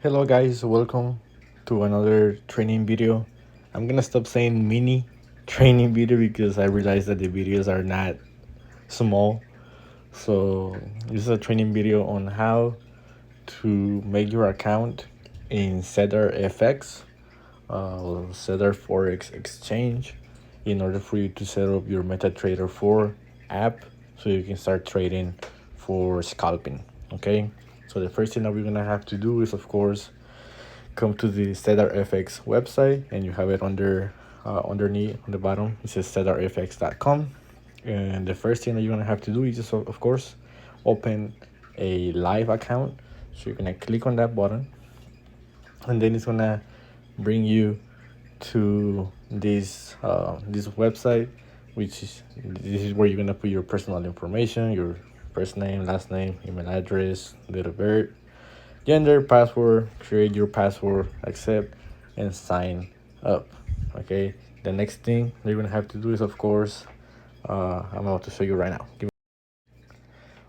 Hello guys, welcome to another training video. I'm gonna stop saying mini training video because I realize that the videos are not small. So this is a training video on how to make your account in CedarFx, Cedar Forex Exchange, in order for you to set up your MetaTrader 4 app so you can start trading for scalping. Okay, so the first thing that we're gonna have to do is, of course, come to the CedarFX website, and you have it underneath on the bottom. It says CedarFx.com, and the first thing that you're gonna have to do is just, of course, open a live account. So you're gonna click on that button, and then it's gonna bring you to this website, which is this is where you're gonna put your personal information, your first name, last name, email address, date of birth, gender, password, create your password, accept, and sign up. Okay, the next thing you're gonna have to do is, of course, I'm about to show you right now.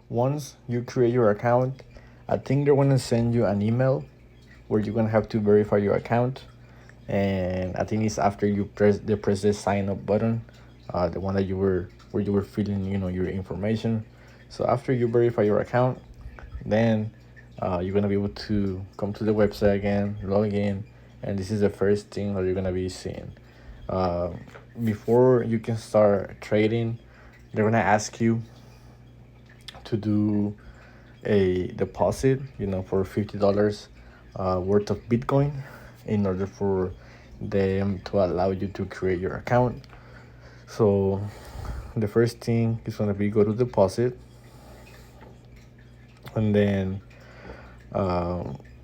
Once you create your account, I think they're gonna send you an email where you're gonna have to verify your account, and I think it's after you press the sign up button, the one that you were where you were filling, your information. So after you verify your account, then you're gonna be able to come to the website again, log in, and this is the first thing that you're gonna be seeing. Uh, Before you can start trading, they're gonna ask you to do a deposit, for $50 worth of Bitcoin in order for them to allow you to create your account. So the first thing is gonna be go to deposit, and then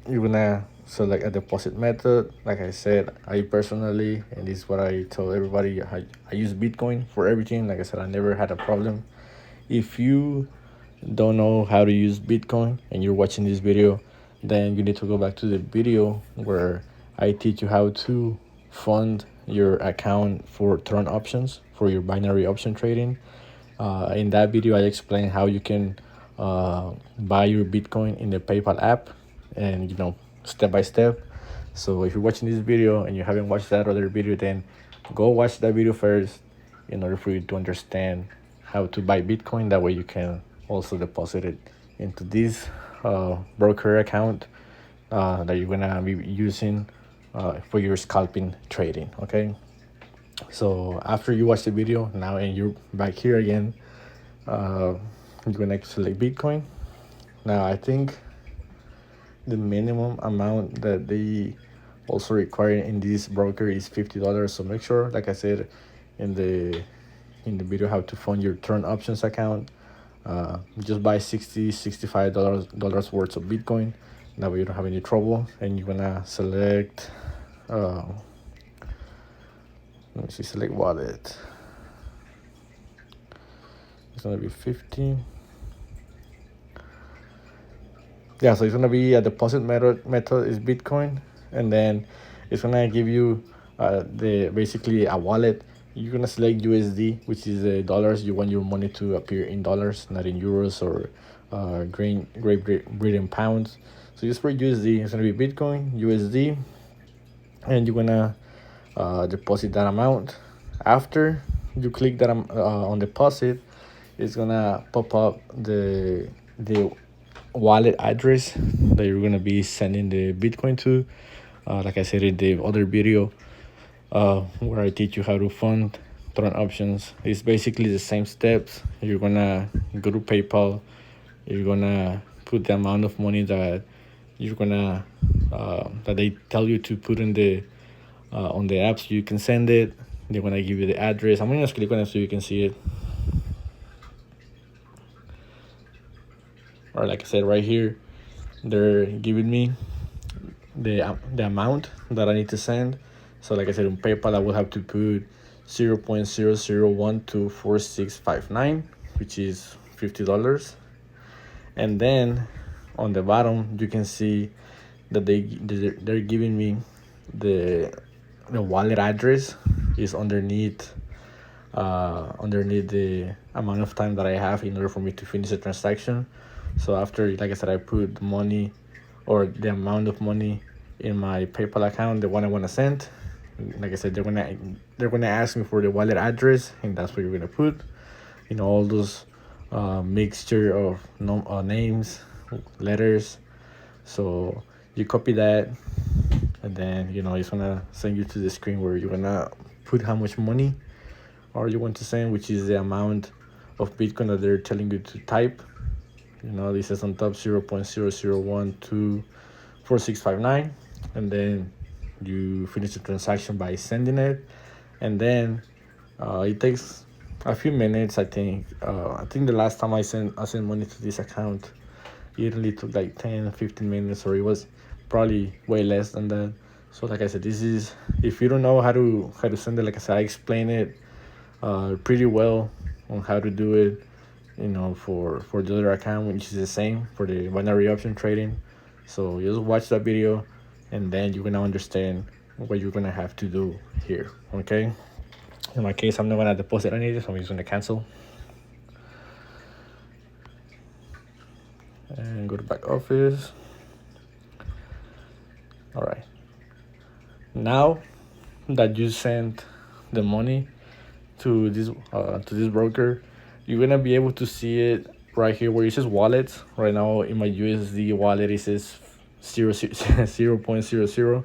you're gonna select a deposit method. Like I said, I personally, and this is what I tell everybody, I use Bitcoin for everything. Like I said, I never had a problem. If you don't know how to use Bitcoin and you're watching this video, then you need to go back to the video where I teach you how to fund your account for Tron options, for your binary option trading. In that video, I explain how you can buy your Bitcoin in the PayPal app, and step by step. So if you're watching this video and you haven't watched that other video, then go watch that video first in order for you to understand how to buy Bitcoin. That way you can also deposit it into this broker account that you're gonna be using for your scalping trading. Okay, so after you watch the video now and you're back here again, you're gonna select Bitcoin. Now I think the minimum amount that they also require in this broker is $50. So make sure, like I said in the video, how to fund your turn options account. Just buy $65 worth of Bitcoin. That way you don't have any trouble. And you're gonna select let me see, select wallet. It's gonna be 50. Yeah, so it's gonna be a deposit method is Bitcoin, and then it's gonna give you the basically a wallet. You're gonna select USD, which is the dollars. You want your money to appear in dollars, not in euros or Great Britain pounds. So just for USD, it's gonna be Bitcoin USD, and you're gonna deposit that amount. After you click that on deposit, it's gonna pop up the wallet address that you're gonna be sending the Bitcoin to. Like I said in the other video, where I teach you how to fund Tron options, it's basically the same steps. You're gonna go to PayPal. You're gonna put the amount of money that you're gonna that they tell you to put in the on the app, so you can send it. They're gonna give you the address. I'm gonna just click on it so you can see it. Or like I said, right here, they're giving me the amount that I need to send. So like I said, on PayPal, I will have to put 0.00124659, which is $50. And then on the bottom, you can see that they're giving me the wallet address is underneath the amount of time that I have in order for me to finish the transaction. So after, like I said, I put money or the amount of money in my PayPal account, the one I want to send. Like I said, they're gonna ask me for the wallet address, and that's what you're gonna put. All those mixture of names, letters. So you copy that, and then it's gonna send you to the screen where you're gonna put how much money or you want to send, which is the amount of Bitcoin that they're telling you to type. This says on top 0.00124659, and then you finish the transaction by sending it, and then it takes a few minutes. I think the last time I sent money to this account, it only took like 10-15 minutes, or it was probably way less than that. So like I said, this is, if you don't know how to send it, like I said, I explain it pretty well on how to do it, for the other account, which is the same for the binary option trading. So just watch that video, and then you're gonna understand what you're gonna have to do here. Okay. In my case, I'm not gonna deposit anything, so I'm just gonna cancel and go to back office. All right. Now that you sent the money to this broker, you're gonna be able to see it right here where it says wallets. Right now in my USD wallet it says 0.00.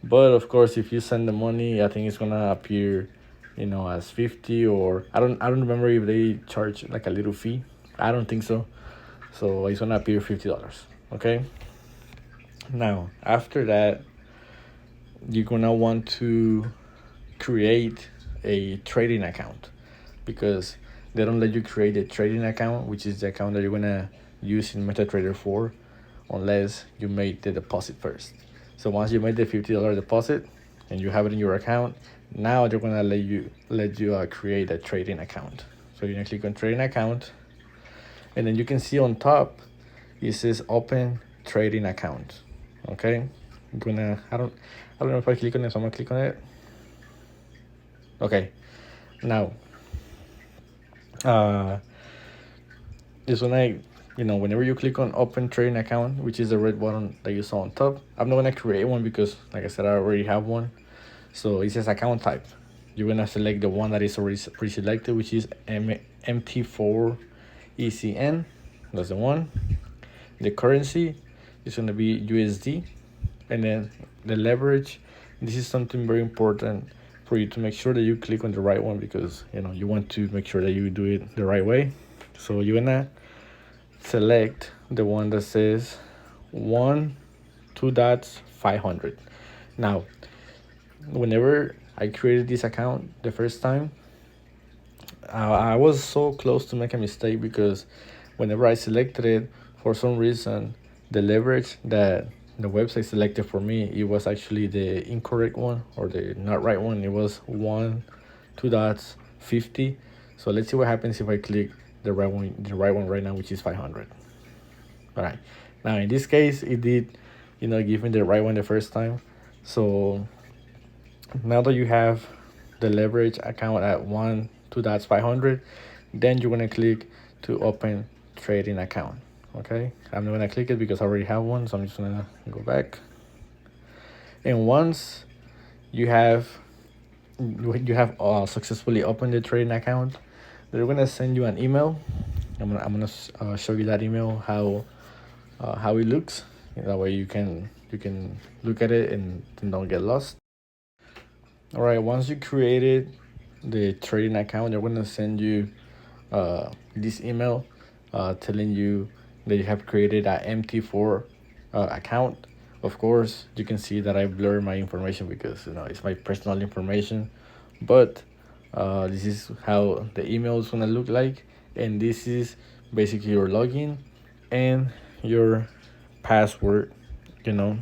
But of course, if you send the money, I think it's gonna appear, as 50, or I don't remember if they charge like a little fee. I don't think so. So it's gonna appear $50. Okay. Now after that, you're gonna want to create a trading account, because they don't let you create a trading account, which is the account that you're gonna use in MetaTrader 4, unless you made the deposit first. So once you made the $50 deposit and you have it in your account, now they're gonna let you create a trading account. So you're gonna click on trading account, and then you can see on top it says open trading account. Okay, I don't know if I click on it, so I'm gonna click on it. Okay, now this one, whenever you click on open trading account, which is the red button that you saw on top, I'm not gonna create one because, like I said, I already have one. So it says account type. You're gonna select the one that is already pre-selected, which is MT4 ECN. That's the one. The currency is gonna be USD, and then the leverage. This is something very important for you to make sure that you click on the right one, because you want to make sure that you do it the right way. So you're gonna select the one that says 500. Now, whenever I created this account the first time, I was so close to make a mistake, because whenever I selected it, for some reason the leverage that the website selected for me, it was actually the incorrect one, or the not right one. It was 50. So let's see what happens if I click the right one right now, which is 500. All right, now in this case it did give me the right one the first time. So now that you have the leverage account at 500, then you're gonna click to open trading account. Okay, I'm not gonna click it because I already have one, so I'm just gonna go back. And once you have successfully opened the trading account, they're gonna send you an email. I'm gonna show you that email, how it looks. That way you can look at it and don't get lost. All right, once you created the trading account, they're gonna send you this email telling you that you have created a MT4 account. Of course, you can see that I blur my information because it's my personal information, but this is how the email is gonna look like, and this is basically your login and your password, that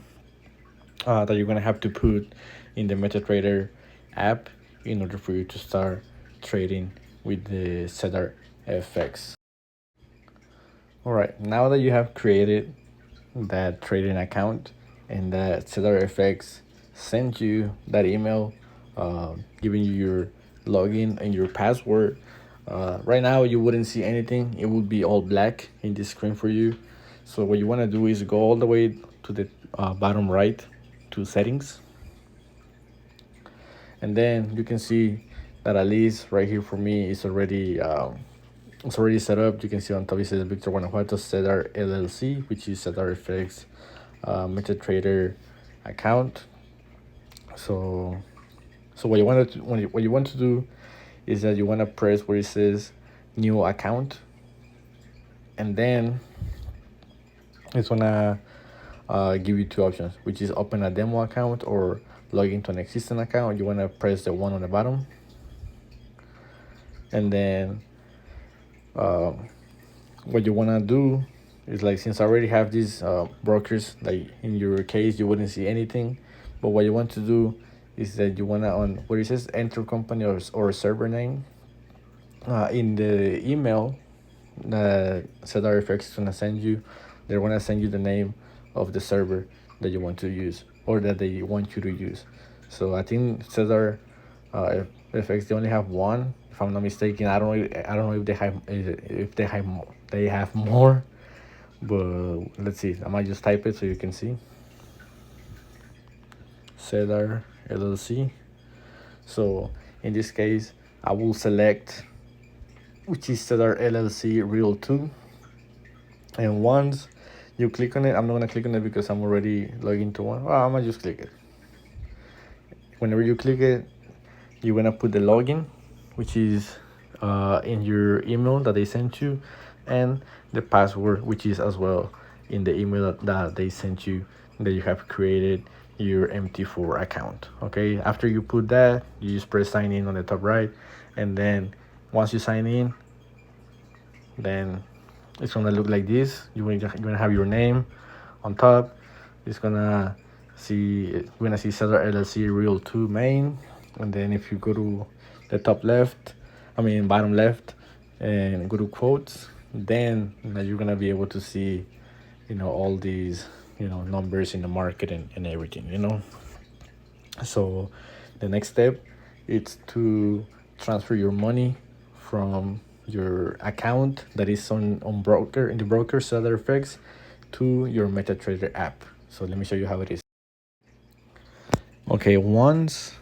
you're gonna have to put in the MetaTrader app in order for you to start trading with the CedarFx. All right, now that you have created that trading account and that CedarFx sent you that email giving you your login and your password, right now you wouldn't see anything. It would be all black in this screen for you. So what you want to do is go all the way to the bottom right to settings, and then you can see that at least right here for me it's already set up. You can see on top it says Victor Guanajuato Cedar LLC, which is CedarFx MetaTrader account. So what you want to what you want to do is that you want to press where it says new account, and then it's gonna give you two options, which is open a demo account or log into an existing account. You want to press the one on the bottom, and then what you want to do is, like, since I already have these brokers, like in your case you wouldn't see anything, but what you want to do is that you want to, on where it says enter company or server name, in the email that CedarFx is going to send you, they're going to send you the name of the server that you want to use or that they want you to use. So I think Cedar FX, they only have one, if I'm not mistaken. I don't know if they have more, but let's see. I might just type it so you can see. Cedar LLC. So in this case, I will select which is Cedar LLC Real 2. And once you click on it, I'm not gonna click on it because I'm already logged into one. Well, I'm gonna just click it. Whenever you click it, you're gonna put the login, which is in your email that they sent you, and the password, which is as well in the email that they sent you, that you have created your MT4 account. Okay, after you put that, you just press sign in on the top right, and then once you sign in, then it's gonna look like this. You're gonna have your name on top. It's gonna see, we're gonna see Cedar LLC Real 2 main, and then if you go to the top left, bottom left, and go to quotes, then you're gonna be able to see, all these, numbers in the market and everything. So the next step is to transfer your money from your account that is on broker, in the broker CedarFx, to your MetaTrader app. So let me show you how it is. Okay, once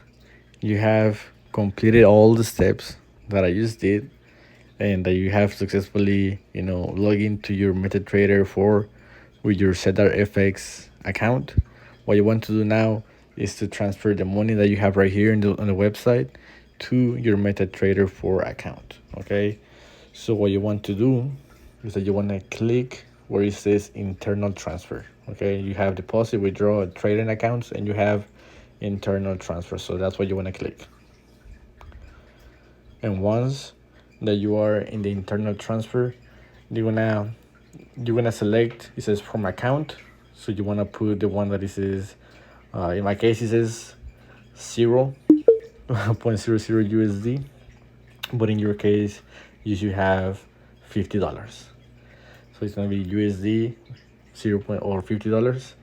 you have completed all the steps that I just did, and that you have successfully, log into your MetaTrader 4 with your CedarFx account, what you want to do now is to transfer the money that you have right here on the website to your MetaTrader 4 account. Okay, so what you want to do is that you want to click where it says internal transfer. Okay, you have deposit, withdraw, trading accounts, and you have internal transfer. So that's what you want to click. And once that you are in the internal transfer, you're gonna select, it says from account, so you want to put the one that it says, in my case it says 0.00 USD, but in your case you should have $50. So it's gonna be USD 0. or $50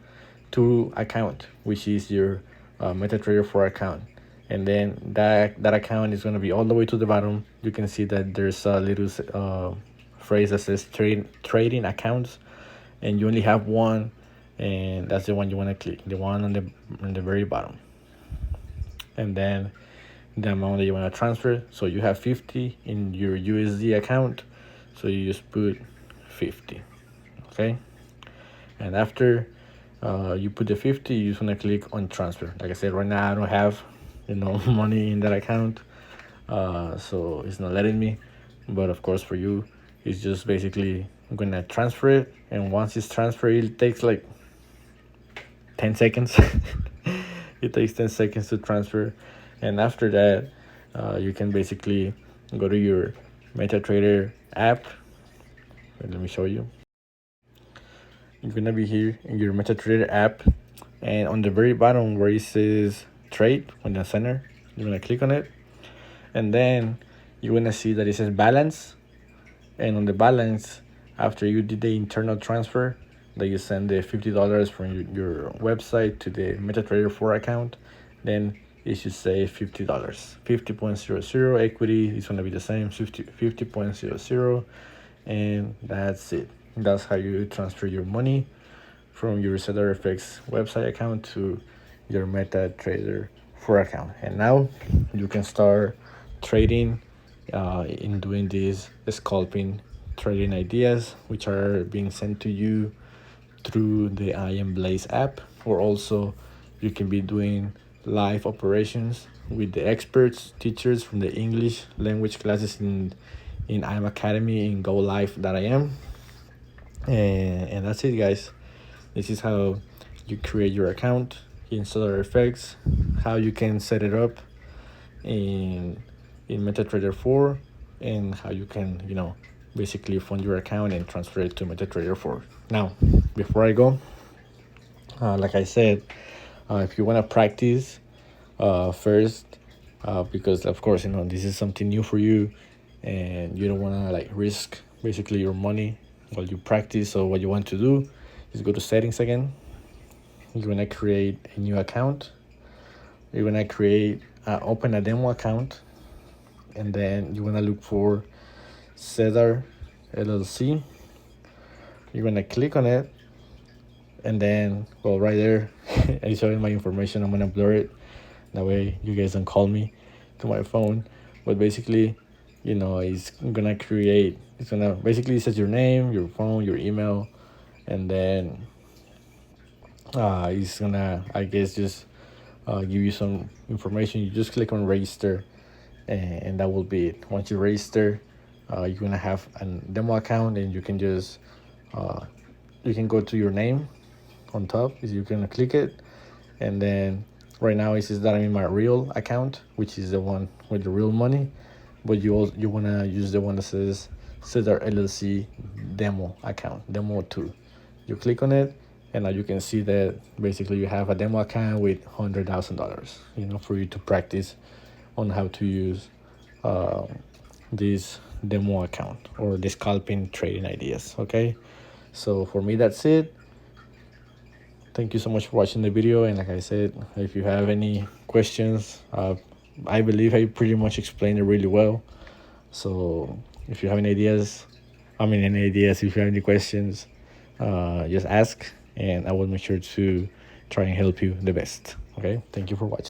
to account, which is your MetaTrader 4 account. And then that account is going to be all the way to the bottom. You can see that there's a little phrase that says trading accounts, and you only have one, and that's the one you want to click, the one on the very bottom. And then the amount that you want to transfer. So you have 50 in your USD account, so you just put 50. Okay, and after you put the 50, you just want to click on transfer. Like I said, right now I don't have money in that account, so it's not letting me, but of course for you it's just basically I'm gonna transfer it, and once it's transferred, it takes like 10 seconds. It takes 10 seconds to transfer, and after that you can basically go to your MetaTrader app. Let me show you. You're gonna be here in your MetaTrader app, and on the very bottom where it says trade on the center, you're gonna click on it, and then you're gonna see that it says balance. And on the balance, after you did the internal transfer, that you send the $50 from your website to the MetaTrader 4 account, then it should say $50. 50.00 equity is gonna be the same, 50.00, and that's it. That's how you transfer your money from your CedarFx website account to your MetaTrader 4 account. And now you can start trading in doing these scalping trading ideas, which are being sent to you through the I Am Blaze app, or also you can be doing live operations with the experts, teachers from the English language classes in I Am Academy in Go Live.im. And that's it, guys. This is how you create your account in CedarFx, how you can set it up in MetaTrader 4, and how you can, basically fund your account and transfer it to MetaTrader 4. Now, before I go, like I said, if you want to practice first, because of course, this is something new for you, and you don't want to like risk basically your money while you practice. So what you want to do is go to settings again. You're gonna create a new account. You're gonna open a demo account, and then you wanna look for Cedar LLC. You're gonna click on it, and then right there, I showing my information. I'm gonna blur it, that way you guys don't call me to my phone. But basically, it's gonna basically set your name, your phone, your email, and then it's gonna, I guess, just give you some information. You just click on register, and that will be it. Once you register, you're gonna have a demo account, and you can just you can go to your name on top. You're gonna click it, and then right now it says that I'm in my real account, which is the one with the real money. But you wanna use the one that says Cedar LLC demo account, demo 2. You click on it, and now you can see that basically you have a demo account with $100,000, for you to practice on how to use this demo account or the scalping trading ideas. Okay, so for me, that's it. Thank you so much for watching the video, and like I said, if you have any questions, I believe I pretty much explained it really well. So if you have any ideas, if you have any questions, just ask, and I will make sure to try and help you the best. Okay, thank you for watching.